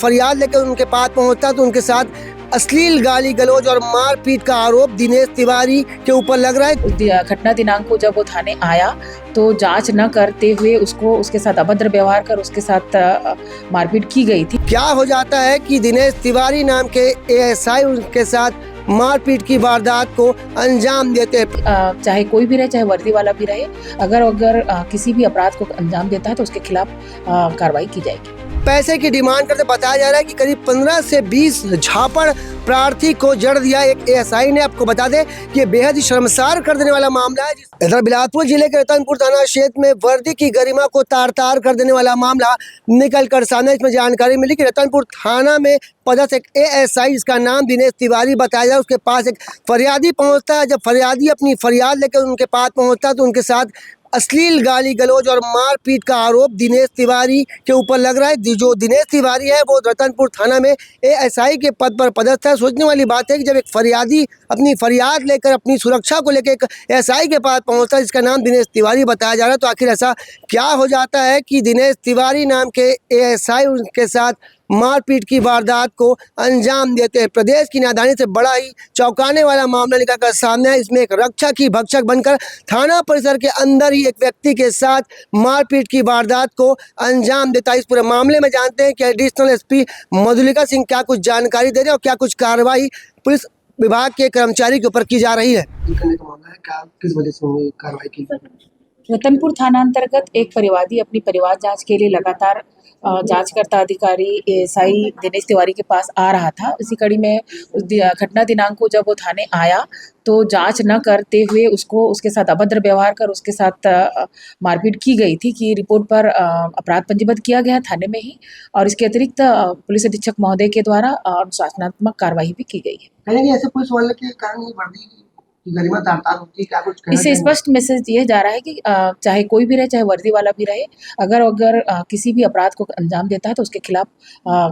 फरियाद लेकर उनके पास पहुंचता तो उनके साथ अश्लील गाली गलौज और मारपीट का आरोप दिनेश तिवारी के ऊपर लग रहा है। घटना दिनांक को जब वो थाने आया तो जांच न करते हुए उसके साथ अभद्र व्यवहार कर उसके साथ मारपीट की गई थी। क्या हो जाता है कि दिनेश तिवारी नाम के एएसआई उनके साथ मारपीट की वारदात को अंजाम देते हैं। चाहे कोई भी रहे, चाहे वर्दी वाला भी रहे, अगर किसी भी अपराध को अंजाम देता है तो उसके खिलाफ कार्रवाई की जाएगी। पैसे की डिमांड करते बताया जा रहा है कि करीब 15 से 20 झापड़ प्रार्थी को जड़ दिया एक एएसआई ने। आपको बता दें कि बेहद ही शर्मसार कर देने वाला मामला है। इधर बिलासपुर जिले के रतनपुर थाना क्षेत्र में वर्दी की गरिमा को तार-तार कर देने वाला मामला निकल कर सामने। इसमें जानकारी मिली कि रतनपुर थाना में पदस्थ एक एएसआई जिसका नाम दिनेश तिवारी बताया जाए, उसके पास एक फरियादी पहुंचता है। जब फरियादी अपनी फरियाद लेकर उनके पास पहुंचता है तो उनके साथ अश्लील गाली गलौज और मारपीट का आरोप दिनेश तिवारी के ऊपर लग रहा है। जो दिनेश तिवारी है वो रतनपुर थाना में एएसआई के पद पर पदस्थ है। सोचने वाली बात है कि जब एक फरियादी अपनी फरियाद लेकर अपनी सुरक्षा को लेकर एक एएसआई के पास पहुंचता है जिसका नाम दिनेश तिवारी बताया जा रहा है, तो आखिर ऐसा क्या हो जाता है कि दिनेश तिवारी नाम के एएसआई उनके साथ मारपीट की वारदात को अंजाम देते हैं। प्रदेश की राजधानी से बड़ा ही चौंकाने वाला मामला निकल कर सामने है। इसमें एक रक्षक ही भक्षक बनकर थाना परिसर के अंदर ही एक व्यक्ति के साथ मारपीट की वारदात को अंजाम देता है। इस पूरे मामले में जानते हैं कि एडिशनल एसपी मधुलिका सिंह क्या कुछ जानकारी दे रहे हैं और क्या कुछ कार्रवाई पुलिस विभाग के कर्मचारी के ऊपर की जा रही है। किस वजह से कार्रवाई की? रतनपुर थाना अंतर्गत एक परिवादी अपनी परिवार जांच के लिए लगातार जांचकर्ता अधिकारी एएसआई दिनेश तिवारी के पास आ रहा था। इसी कड़ी में घटना दिनांक को जब वो थाने आया तो जांच न करते हुए उसके साथ अभद्र व्यवहार कर उसके साथ मारपीट की गई थी कि रिपोर्ट पर अपराध पंजीबद्ध किया गया थाने में ही, और इसके अतिरिक्त पुलिस अधीक्षक महोदय के द्वारा अनुशासनात्मक कार्रवाई भी की गई है। ऐसे पुलिस वाले के कारण वर्दी गरिमा तार-तार होती है, क्या कुछ इससे स्पष्ट मैसेज दिया जा रहा है कि चाहे कोई भी रहे, चाहे वर्दी वाला भी रहे, अगर किसी भी अपराध को अंजाम देता है तो उसके खिलाफ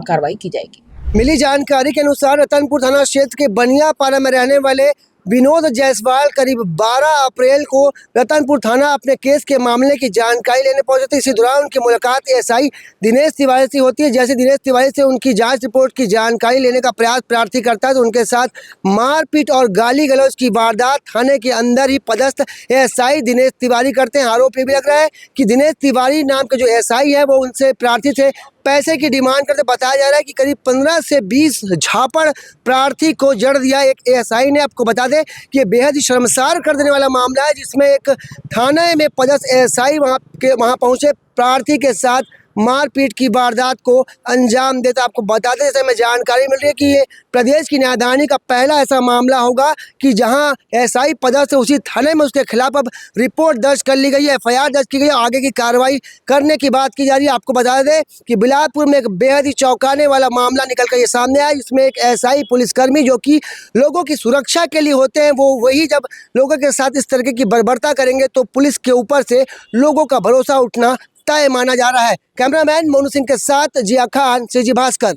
कार्रवाई की जाएगी। मिली जानकारी के अनुसार रतनपुर थाना क्षेत्र के बनियापाड़ा में रहने वाले विनोद जायसवाल करीब 12 अप्रैल को रतनपुर थाना अपने केस के मामले की जानकारी लेने पहुंचे थे। इसी दौरान उनकी मुलाकात एएसआई दिनेश तिवारी से होती है। जैसे दिनेश तिवारी से उनकी जांच रिपोर्ट की जानकारी लेने का प्रयास प्रार्थी करता है तो उनके साथ मारपीट और गाली गलौज की वारदात थाने के अंदर ही पदस्थ एएसआई दिनेश तिवारी करते हैं। आरोप ये भी लग रहा है कि दिनेश तिवारी नाम के जो एएसआई है वो उनसे प्रार्थी थे। पैसे की डिमांड करते बताया जा रहा है कि करीब 15 से 20 झापड़ प्रार्थी को जड़ दिया एक एएसआई ने। आपको बता दें कि बेहद ही शर्मसार कर देने वाला मामला है जिसमें एक थाने में पदस्थ एएसआई वहां पहुंचे प्रार्थी के साथ मारपीट की वारदात को अंजाम देता। आपको बता दें जैसे हमें जानकारी मिल रही है कि ये प्रदेश की राजधानी का पहला ऐसा मामला होगा कि जहां एएसआई पदस्थ है उसी थाने में उसके खिलाफ अब रिपोर्ट दर्ज कर ली गई है, एफआईआर दर्ज की गई है, आगे की कार्रवाई करने की बात की जा रही है। आपको बता दें कि बिलासपुर में एक बेहद ही चौंकाने वाला मामला निकल कर ये सामने आया, जिसमें एक एएसआई पुलिसकर्मी जो कि लोगों की सुरक्षा के लिए होते हैं, वो वही जब लोगों के साथ इस तरीके की बर्बरता करेंगे तो पुलिस के ऊपर से लोगों का भरोसा उठना तय माना जा रहा है। कैमरामैन मोनू सिंह के साथ जिया खान, सीजी भास्कर।